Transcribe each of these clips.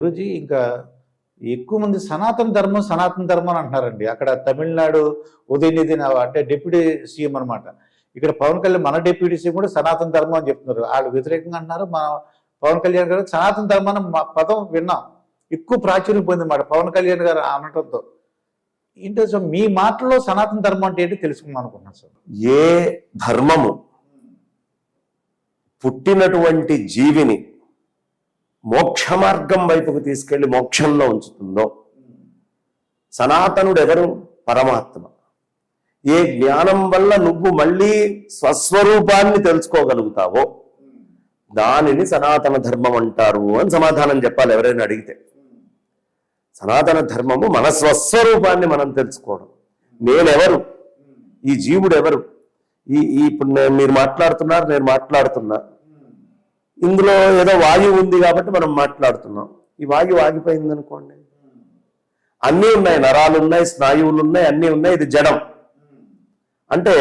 గురూజీ ఇంకా ఎక్కువ మంది సనాతన ధర్మం అని అంటున్నారండి. అక్కడ తమిళనాడు ఉదయనిధి అంటే డిప్యూటీ సీఎం అనమాట. ఇక్కడ పవన్ కళ్యాణ్ మన డిప్యూటీ సీఎం కూడా సనాతన ధర్మం అని చెప్తున్నారు. వాళ్ళు వ్యతిరేకంగా అంటున్నారు. మన పవన్ కళ్యాణ్ గారు సనాతన ధర్మం పదం విన్నాం, ఎక్కువ ప్రాచుర్యం పొందిమాట పవన్ కళ్యాణ్ గారు అనటంతో. ఏంటో సార్ మీ మాటల్లో సనాతన ధర్మం అంటే ఏంటి తెలుసుకుందాం అనుకుంటున్నాను సార్. ఏ ధర్మము పుట్టినటువంటి జీవిని మోక్ష మార్గం వైపుకు తీసుకెళ్లి మోక్షంలో ఉంచుతుందో, సనాతనుడు ఎవరు? పరమాత్మ. ఏ జ్ఞానం వల్ల నువ్వు మళ్ళీ స్వస్వరూపాన్ని తెలుసుకోగలుగుతావో దానిని సనాతన ధర్మం అంటారు అని సమాధానం చెప్పాలి ఎవరైనా అడిగితే. సనాతన ధర్మము మన స్వస్వరూపాన్ని మనం తెలుసుకోవడం. నేనెవరు, ఈ జీవుడు ఎవరు, ఇప్పుడు మీరు మాట్లాడుతున్నారు, నేను మాట్లాడుతున్నా. ఇందులో ఏదో వాయువు ఉంది కాబట్టి మనం మాట్లాడుతున్నాం. ఈ వాయువు ఆగిపోయింది అనుకోండి, అన్నీ ఉన్నాయి, నరాలు ఉన్నాయి, స్నాయువులు ఉన్నాయి, అన్నీ ఉన్నాయి, ఇది జడం. అంటే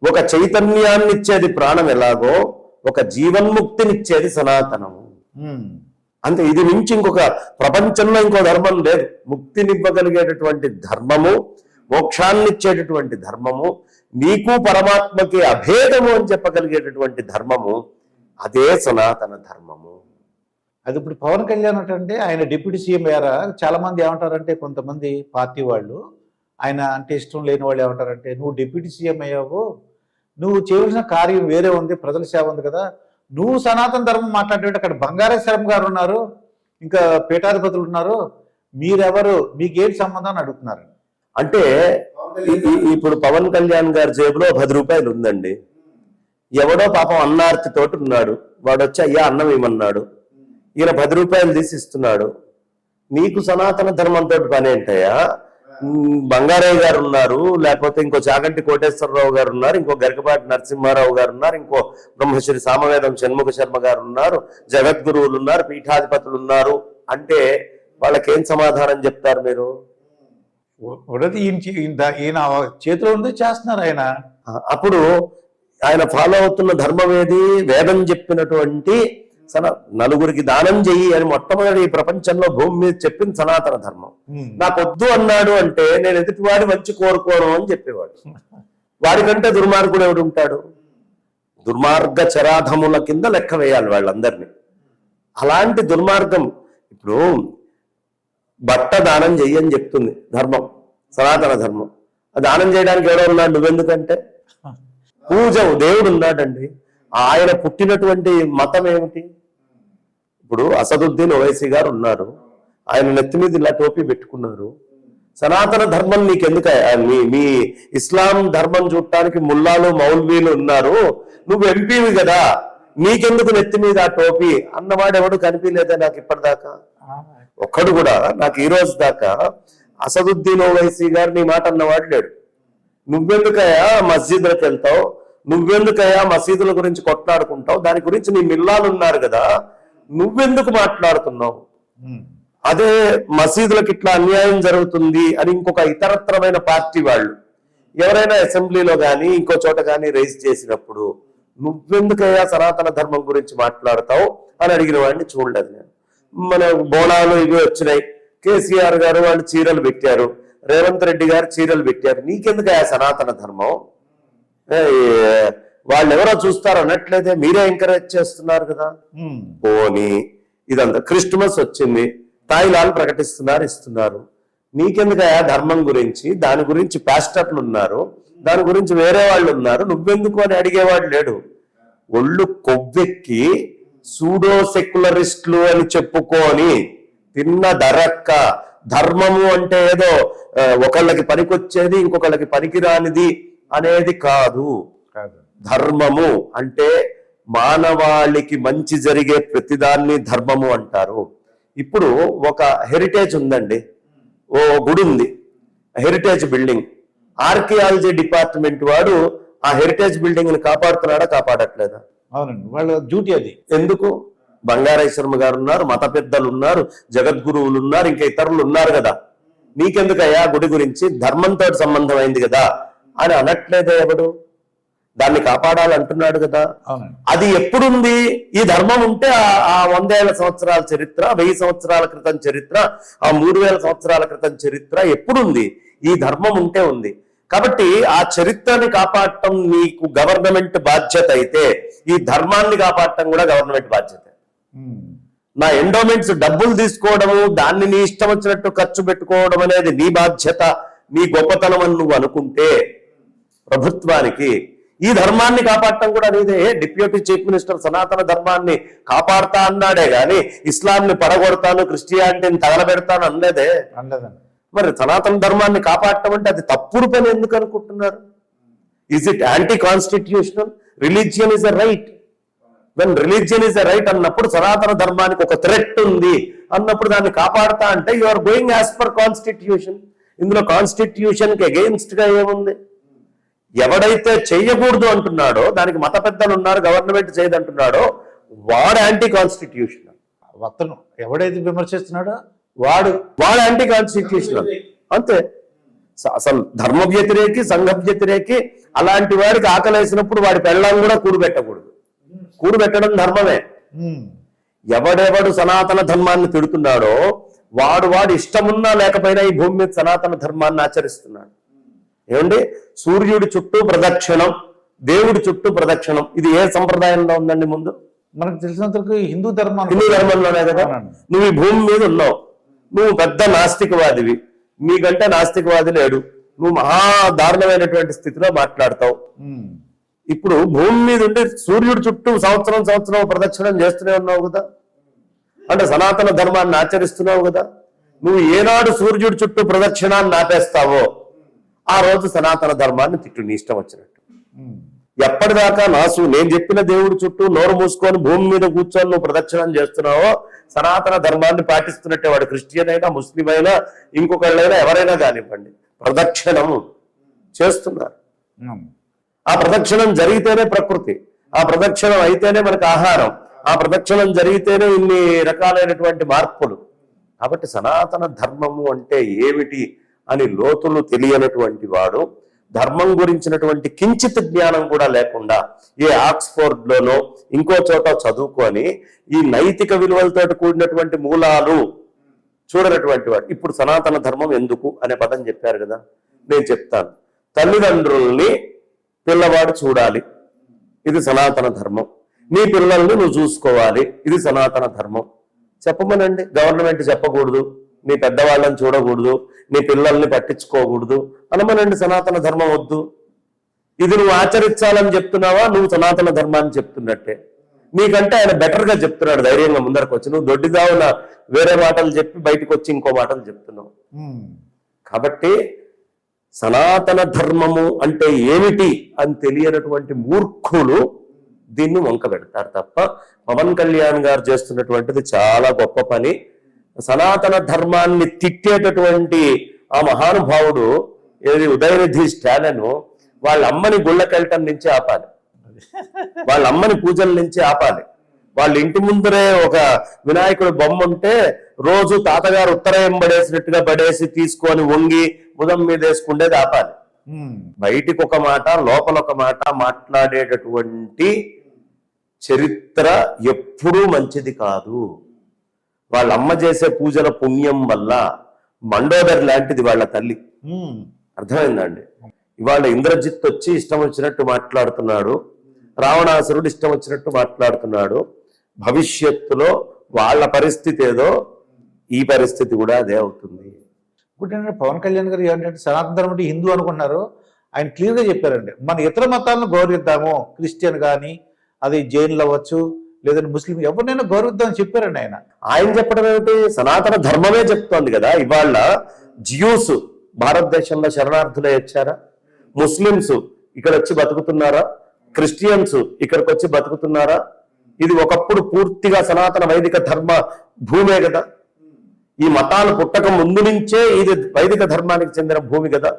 ఒక చైతన్యాన్ని ఇచ్చేది ప్రాణం ఎలాగో ఒక జీవన్ముక్తినిచ్చేది సనాతనము. అంతే. ఇది నుంచి ఇంకొక ప్రపంచంలో ఇంకో ధర్మం లేదు. ముక్తినివ్వగలిగేటటువంటి ధర్మము, మోక్షాన్నిచ్చేటటువంటి ధర్మము, నీకు పరమాత్మకి అభేదము అని చెప్పగలిగేటటువంటి ధర్మము, అదే సనాతన ధర్మము. అది ఇప్పుడు పవన్ కళ్యాణ్ అంటే ఆయన డిప్యూటీ సీఎం అయ్యారా, చాలా మంది ఏమంటారంటే, కొంతమంది పార్టీ వాళ్ళు ఆయన అంటే ఇష్టం లేని వాళ్ళు ఏమంటారంటే, నువ్వు డిప్యూటీ సీఎం అయ్యావు, నువ్వు చేయవలసిన కార్యం వేరే ఉంది, ప్రజల సేవ ఉంది కదా, నువ్వు సనాతన ధర్మం మాట్లాడేటట్టు అక్కడ బంగారేశ్వరం గారు ఉన్నారు, ఇంకా పీఠాధిపతులు ఉన్నారు, మీరెవరు, మీకేంటి సంబంధం అని అడుగుతున్నారు. అంటే ఇప్పుడు పవన్ కళ్యాణ్ గారి జేబులో 10 రూపాయలు ఉందండి. ఎవడో పాపం అన్నార్తి తోటి ఉన్నాడు, వాడు వచ్చి అయ్యా అన్నం ఇవ్వమన్నాడు, ఈయన 10 రూపాయలు తీసి ఇస్తున్నాడు. నీకు సనాతన ధర్మంతో పని ఏంటయ్యా? బంగారయ్య గారు ఉన్నారు, లేకపోతే ఇంకో చాగంటి కోటేశ్వరరావు గారు ఉన్నారు, ఇంకో గరికపాటి నరసింహారావు గారు ఉన్నారు, ఇంకో బ్రహ్మశ్రీ సామవేదం షణ్ముఖ శర్మ గారు ఉన్నారు, జగద్గురువులు ఉన్నారు, పీఠాధిపతులు ఉన్నారు అంటే వాళ్ళకేం సమాధానం చెప్తారు మీరు? ఈయన చేతిలో ఉంది, చేస్తున్నారు ఆయన. అప్పుడు ఆయన ఫాలో అవుతున్న ధర్మం ఏది? వేదం చెప్పినటువంటి నలుగురికి దానం చెయ్యి అని మొట్టమొదటి ఈ ప్రపంచంలో భూమి మీద చెప్పింది సనాతన ధర్మం. నాకొద్దు అన్నాడు అంటే నేను ఎదుటివాడి మంచి కోరుకోను అని చెప్పేవాడు. వాడికంటే దుర్మార్గుడు ఎవడు ఉంటాడు? దుర్మార్గ చరాధముల కింద లెక్క వేయాలి వాళ్ళందరినీ. అలాంటి దుర్మార్గం. ఇప్పుడు బట్ట దానం చెయ్యని చెప్తుంది ధర్మం, సనాతన ధర్మం. ఆ దానం చేయడానికి ఎవడో ఉన్నాడు, నువ్వెందుకంటే పూజ దేవుడు ఉన్నాడండి. ఆయన పుట్టినటువంటి మతం ఏమిటి? ఇప్పుడు అసదుద్దీన్ ఓవైసీ గారు ఉన్నారు, ఆయన నెత్తి మీద ఇలా టోపీ పెట్టుకున్నారు. సనాతన ధర్మం నీకెందుకు? మీ ఇస్లాం ధర్మం చూడటానికి ముల్లాలు మౌల్వీలు ఉన్నారు, నువ్వు ఎంపీవి కదా, నీకెందుకు నెత్తి మీద ఆ టోపీ అన్నవాడు ఎవడు కనిపించలేదా నాకు ఇప్పటిదాకా? ఒక్కడు కూడా నాకు ఈ రోజు దాకా అసదుద్దీన్ ఓవైసీ గారు నీ మాట అన్నవాడు లేడు. నువ్వెందుకయ్యా మస్జిద్లకు వెళ్తావు, నువ్వెందుకయ్యా మసీదుల గురించి కొట్లాడుకుంటావు, దాని గురించి నీ మిల్లాలు ఉన్నారు కదా, నువ్వెందుకు మాట్లాడుతున్నావు? అదే మసీదులకు ఇట్లా అన్యాయం జరుగుతుంది అని ఇంకొక ఇతరత్రమైన పార్టీ వాళ్ళు ఎవరైనా అసెంబ్లీలో కానీ ఇంకో చోట కానీ రైజ్ చేసినప్పుడు నువ్వెందుకయ్యా సనాతన ధర్మం గురించి మాట్లాడతావు అని అడిగిన వాడిని చూడలేదు నేను. మన బోనాలు ఇవి వచ్చినాయి, కేసీఆర్ గారు వాళ్ళు చీరలు పెట్టారు, రేవంత్ రెడ్డి గారు చీరలు పెట్టారు, నీకెందుకయ్యా సనాతన ధర్మం? వాళ్ళు ఎవరో చూస్తారు అన్నట్లయితే మీరే ఎంకరేజ్ చేస్తున్నారు కదా. పోనీ ఇదంతా క్రిస్టమస్ వచ్చింది, తాయిలాలు ప్రకటిస్తున్నారు, ఇస్తున్నారు, నీకెందుకయ్యా ధర్మం గురించి? దాని గురించి పాస్టర్లు ఉన్నారు, దాని గురించి వేరే వాళ్ళు ఉన్నారు, నువ్వెందుకు అని అడిగేవాడు లేడు. ఒళ్ళు కొవ్వెక్కి సూడో సెక్యులరిస్టులు అని చెప్పుకొని తిన్న దరక్క ధర్మము అంటే ఏదో ఒకళ్ళకి పనికొచ్చేది ఇంకొకళ్ళకి పనికిరానిది అనేది కాదు. ధర్మము అంటే మానవాళికి మంచి జరిగే ప్రతిదాన్ని ధర్మము అంటారు. ఇప్పుడు ఒక హెరిటేజ్ ఉందండి, ఓ గుడి ఉంది, హెరిటేజ్ బిల్డింగ్. ఆర్కియాలజీ డిపార్ట్మెంట్ వాడు ఆ హెరిటేజ్ బిల్డింగ్ ని కాపాడుతున్నాడా, కాపాడట్లేదా? అవునండి, వాళ్ళ డ్యూటీ అది. ఎందుకు? బంగారేశ్వరమ్మ గారు ఉన్నారు, మత పెద్దలు ఉన్నారు, జగద్గురువులు ఉన్నారు, ఇంకా ఇతరులు ఉన్నారు కదా, నీకెందుకయ్యా గుడి గురించి? ధర్మంతో సంబంధం అయింది కదా అని అనట్లేదే ఎవడు? దాన్ని కాపాడాలంటున్నాడు కదా. అవునండి. అది ఎప్పుడుంది? ఈ ధర్మం ఉంటే ఆ 100,000 సంవత్సరాల చరిత్ర, 1000 సంవత్సరాల క్రితం చరిత్ర, ఆ 3000 సంవత్సరాల క్రితం చరిత్ర ఎప్పుడుంది? ఈ ధర్మం ఉంటే ఉంది. కాబట్టి ఆ చరిత్రని కాపాడటం నీకు గవర్నమెంట్ బాధ్యత అయితే, ఈ ధర్మాన్ని కాపాడటం కూడా గవర్నమెంట్ బాధ్యత. నా ఎండోమెంట్స్ డబ్బులు తీసుకోవడము, దాన్ని నీ ఇష్టం వచ్చినట్టు ఖర్చు పెట్టుకోవడం అనేది నీ బాధ్యత, నీ గొప్పతనం అని నువ్వు అనుకుంటే ప్రభుత్వానికి ఈ ధర్మాన్ని కాపాడటం కూడా నీదే. డిప్యూటీ చీఫ్ మినిస్టర్ సనాతన ధర్మాన్ని కాపాడుతా అన్నాడే గాని ఇస్లాంని పడగొడతాను, క్రిస్టియానిటీని తగలబెడతాను అనలేదే. మరి సనాతన ధర్మాన్ని కాపాడటం అంటే అది తప్పుడు పని ఎందుకు అనుకుంటున్నారు? Is it anti constitutional? Religion is a right. When religion is a right అన్నప్పుడు, సనాతన ధర్మానికి ఒక థ్రెట్ ఉంది అన్నప్పుడు దాన్ని కాపాడుతా అంటే you are going as per constitution. ఇందులో కాన్స్టిట్యూషన్ కి అగెయిన్స్ట్ గా ఏముంది? ఎవడైతే చెయ్యకూడదు అంటున్నాడో, దానికి మత పెద్దలు ఉన్నారు, గవర్నమెంట్ చేయదంటున్నాడో వాడు యాంటీ కాన్స్టిట్యూషనల్. అతను ఎవడైతే విమర్శిస్తున్నాడో వాడు యాంటీ కాన్స్టిట్యూషనల్ అంతే. అసలు ధర్మ వ్యతిరేకి, సంఘ వ్యతిరేకి. అలాంటి వాడికి ఆకలేసినప్పుడు వాడి పెళ్ళాన్ని కూడా కూడబెట్టకూడదు. కూడబెట్టడం ధర్మమే. ఎవడెవడు సనాతన ధర్మాన్ని తిడుతున్నాడో వాడు ఇష్టమున్నా లేకపోయినా ఈ భూమి మీద సనాతన ధర్మాన్ని ఆచరిస్తున్నాడు. ఏమండి? సూర్యుడి చుట్టూ ప్రదక్షిణం, దేవుడి చుట్టూ ప్రదక్షిణం, ఇది ఏ సంప్రదాయంలో ఉందండి? ముందు మనకు తెలిసినంతవరకు హిందూ ధర్మంలోనే కదా. నువ్వు ఈ భూమి మీద ఉన్నావు, నువ్వు పెద్ద నాస్తికవాదివి, నీకంటే నాస్తికవాది లేడు, నువ్వు మహా దారుణమైనటువంటి స్థితిలో మాట్లాడతావు. ఇప్పుడు భూమి మీద ఉండి సూర్యుడి చుట్టూ సంవత్సరం ప్రదక్షిణం చేస్తూనే ఉన్నావు కదా, అంటే సనాతన ధర్మాన్ని ఆచరిస్తున్నావు కదా. నువ్వు ఏనాడు సూర్యుడి చుట్టూ ప్రదక్షిణాన్ని ఆపేస్తావో ఆ రోజు సనాతన ధర్మాన్ని తిట్టు, నీ ఇష్టం వచ్చినట్టు. ఎప్పటిదాకా నేను చెప్పిన దేవుడి చుట్టూ నోరు మూసుకొని భూమి మీద కూర్చొని నువ్వు ప్రదక్షిణం చేస్తున్నావో సనాతన ధర్మాన్ని పాటిస్తున్నట్టే. వాడు క్రిస్టియన్ అయినా, ముస్లిం అయినా, ఇంకొకళ్ళైనా, ఎవరైనా కానివ్వండి, ప్రదక్షిణం చేస్తున్నారు. ఆ ప్రదక్షిణం జరిగితేనే ప్రకృతి, ఆ ప్రదక్షిణం అయితేనే మనకు ఆహారం, ఆ ప్రదక్షిణం జరిగితేనే ఇన్ని రకాలైనటువంటి మార్పులు. కాబట్టి సనాతన ధర్మము అంటే ఏమిటి అని లోతులు తెలియనటువంటి వాడు, ధర్మం గురించినటువంటి కించిత్ జ్ఞానం కూడా లేకుండా ఏ ఆక్స్ఫోర్డ్ లోనో ఇంకో చోట చదువుకొని ఈ నైతిక విలువలతో కూడినటువంటి మూలాలు చూడనటువంటి వాడు. ఇప్పుడు సనాతన ధర్మం ఎందుకు అనే పదం చెప్పారు కదా, నేను చెప్తాను. తల్లిదండ్రుల్ని పిల్లవాడు చూడాలి, ఇది సనాతన ధర్మం. నీ పిల్లల్ని నువ్వు చూసుకోవాలి, ఇది సనాతన ధర్మం. చెప్పమనండి. గవర్నమెంట్ చెప్పకూడదు, నీ పెద్దవాళ్ళని చూడకూడదు, నీ పిల్లల్ని పట్టించుకోకూడదు అనమనండి. సనాతన ధర్మం వద్దు. ఇది నువ్వు ఆచరించాలని చెప్తున్నావా? నువ్వు సనాతన ధర్మాన్ని చెప్తున్నట్టే. నీకంటే ఆయన బెటర్ గా చెప్తున్నాడు, ధైర్యంగా ముందరకు వచ్చి. నువ్వు దొడ్డిదావున వేరే మాటలు చెప్పి బయటకు వచ్చి ఇంకో మాటలు చెప్తున్నావు. కాబట్టి సనాతన ధర్మము అంటే ఏమిటి అని తెలియనటువంటి మూర్ఖులు దీన్ని వంక పెడతారు తప్ప, పవన్ కళ్యాణ్ గారు చేస్తున్నటువంటిది చాలా గొప్ప పని. సనాతన ధర్మాన్ని తిట్టేటటువంటి ఆ మహానుభావుడు ఏది ఉదయనిధి స్టాలిన్ వాళ్ళ అమ్మని గుళ్ళకెళ్ళటం నుంచి ఆపాలి, వాళ్ళ అమ్మని పూజల నుంచి ఆపాలి. వాళ్ళ ఇంటి ముందరే ఒక వినాయకుడు బొమ్మ ఉంటే రోజు తాతగారు ఉత్తరాయం పడేసినట్టుగా పడేసి తీసుకొని వంగి బుధం మీద వేసుకుండేది ఆపాలి. బయటికి ఒక మాట, లోపల ఒక మాట మాట్లాడేటటువంటి చరిత్ర ఎప్పుడూ మంచిది కాదు. వాళ్ళ అమ్మ చేసే పూజల పుణ్యం వల్ల మండోదరి లాంటిది వాళ్ళ తల్లి. అర్థమైందండి? ఇవాళ ఇంద్రజిత్ వచ్చి ఇష్టం వచ్చినట్టు మాట్లాడుతున్నాడు, రావణాసురుడు ఇష్టం వచ్చినట్టు మాట్లాడుతున్నాడు. భవిష్యత్తులో వాళ్ళ పరిస్థితి ఏదో ఈ పరిస్థితి కూడా అదే అవుతుంది. ఇప్పుడు పవన్ కళ్యాణ్ గారు ఏంటంటే సనాతన ధర్మం అంటే హిందూ అనుకున్నారు, ఆయన క్లియర్ గా చెప్పారండి. మన ఇతర మతాలను గౌరవిద్దాము, క్రిస్టియన్ కానీ, అది జైన్లు అవ్వచ్చు, లేదంటే ముస్లిం, ఎవరినైనా గౌరవిద్దామని చెప్పారండి ఆయన. ఆయన చెప్పడం ఏమిటి? సనాతన ధర్మమే చెప్తోంది కదా. ఇవాళ జియూస్ భారతదేశంలో శరణార్థులే వచ్చారా? ముస్లింస్ ఇక్కడ వచ్చి బతుకుతున్నారా? క్రిస్టియన్స్ ఇక్కడికి వచ్చి బతుకుతున్నారా? ఇది ఒకప్పుడు పూర్తిగా సనాతన వైదిక ధర్మ భూమే కదా. ఈ మతాలు పుట్టక ముందు నుంచే ఇది వైదిక ధర్మానికి చెందిన భూమి కదా.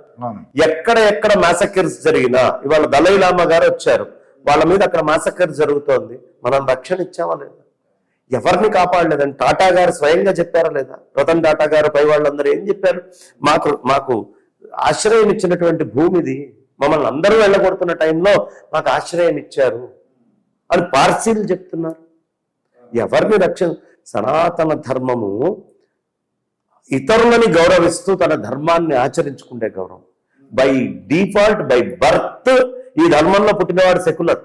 ఎక్కడ మాసకర్స్ జరిగినా, ఇవాళ దలైలామా గారు వచ్చారు, వాళ్ళ మీద అక్కడ మాసకర్ జరుగుతోంది, మనం రక్షణ ఇచ్చామా లేదా? ఎవరిని కాపాడలేదని టాటా గారు స్వయంగా చెప్పారా లేదా? రతన్ టాటా గారు పై వాళ్ళందరూ ఏం చెప్పారు? మాకు ఆశ్రయం ఇచ్చినటువంటి భూమిది, మమ్మల్ని అందరూ వెళ్ళగొడుతున్న టైంలో మాకు ఆశ్రయం ఇచ్చారు అని పార్సీలు చెప్తున్నారు. ఎవరిని సనాతన ధర్మము ఇతరులని గౌరవిస్తూ తన ధర్మాన్ని ఆచరించుకుంటే గౌరవం. బై డిఫాల్ట్, బై బర్త్ ఈ ధర్మంలో పుట్టినవాడు సెక్యులర్.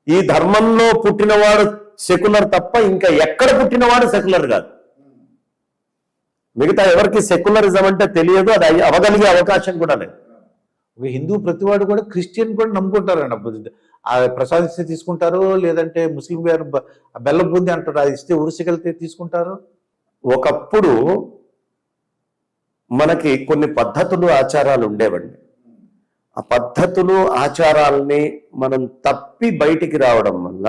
ఈ ధర్మంలో పుట్టినవాడు సెక్యులర్ తప్ప ఇంకా ఎక్కడ పుట్టినవాడు సెక్యులర్ కాదు. మిగతా ఎవరికి సెక్యులరిజం అంటే తెలియదు, అది అవగలిగే అవకాశం కూడా లేదు. ఒక హిందూ ప్రతివాడు కూడా క్రిస్టియన్ కూడా నమ్ముకుంటారండి. ఆ ప్రసాదిస్తే తీసుకుంటారు, లేదంటే ముస్లిం గారు బెల్లం బూంది అంటారు, అది ఇస్తే ఉరిసికెళ్తే తీసుకుంటారు. ఒకప్పుడు మనకి కొన్ని పద్ధతులు ఆచారాలు ఉండేవండి. ఆ పద్ధతులు ఆచారాలని మనం తప్పి బయటికి రావడం వల్ల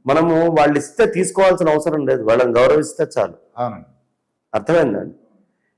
మనము వాళ్ళు ఇస్తే తీసుకోవాల్సిన అవసరం లేదు, వాళ్ళని గౌరవిస్తే చాలు. అవునండి. అర్థమైందండి.